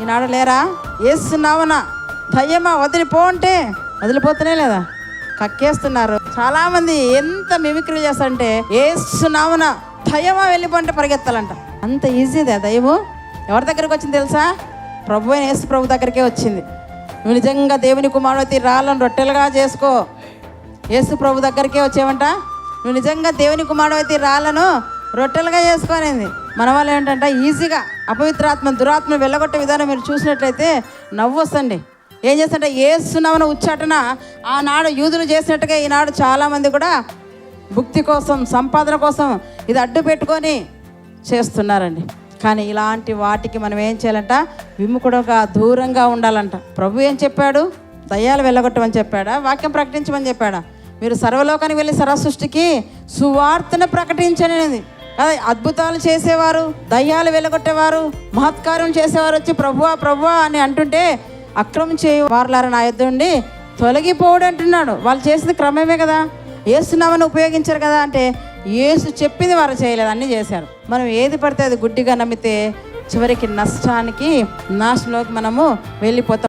ఈనాడు లేరా? యేసునామమున దయ్యమా వదిలిపో అంటే వదిలిపోతూనే లేదా, కక్కేస్తున్నారు. చాలామంది ఎంత మిమిక్రీ చేస్తారంటే యేసునామమున దయ్యమా వెళ్ళిపోంటే పరిగెత్తాలంట. అంత ఈజీదే దయ్యము. ఎవరి దగ్గరికి వచ్చింది తెలుసా? ప్రభు అయిన యేసు ప్రభు దగ్గరికే వచ్చింది. నువ్వు నిజంగా దేవుని కుమారుడివి రాళ్ళను రొట్టెలుగా చేసుకో. యేసు ప్రభు దగ్గరికే వచ్చేవంట. నువ్వు నిజంగా దేవుని కుమారుడివి రాళ్ళను రొట్టెలుగా చేసుకోనేది. మన వాళ్ళు ఏంటంటే ఈజీగా అపవిత్రాత్మ దురాత్మ వెళ్ళగొట్టే విధానం మీరు చూసినట్లయితే నవ్వు వస్తుంది. ఏం చేస్తుంటే యేసునామమున ఉచ్చాటన ఆనాడు యూదులు చేసినట్టుగా ఈనాడు చాలామంది కూడా భుక్తి కోసం, సంపాదన కోసం ఇది అడ్డు పెట్టుకొని చేస్తున్నారండి. కానీ ఇలాంటి వాటికి మనం ఏం చేయాలంట? విముఖుడుగా దూరంగా ఉండాలంట. ప్రభు ఏం చెప్పాడు? దయ్యాలు వెళ్ళగొట్టమని చెప్పాడా? వాక్యం ప్రకటించమని చెప్పాడా? మీరు సర్వలోకానికి వెళ్ళి సర్వసృష్టికి సువార్తను ప్రకటించనేది. అదే అద్భుతాలు చేసేవారు, దయ్యాలు వెళ్ళగొట్టేవారు, మహత్కార్యం చేసేవారు వచ్చి ప్రభువా ప్రభువా అని అంటుంటే అక్రమం చేయు వారులారా నా యొద్ద నుండి తొలగిపోవడం అంటున్నాడు. వాళ్ళు చేసిన క్రమమే కదా. యేసునామమును ఉపయోగించారు కదా అంటే యేసు చెప్పింది వారు చేయలేదు, అన్నీ చేశారు. మనం ఏది పడితే అది గుడ్డిగా నమ్మితే చివరికి నష్టానికి, నాశనంలోకి మనము వెళ్ళిపోతాం.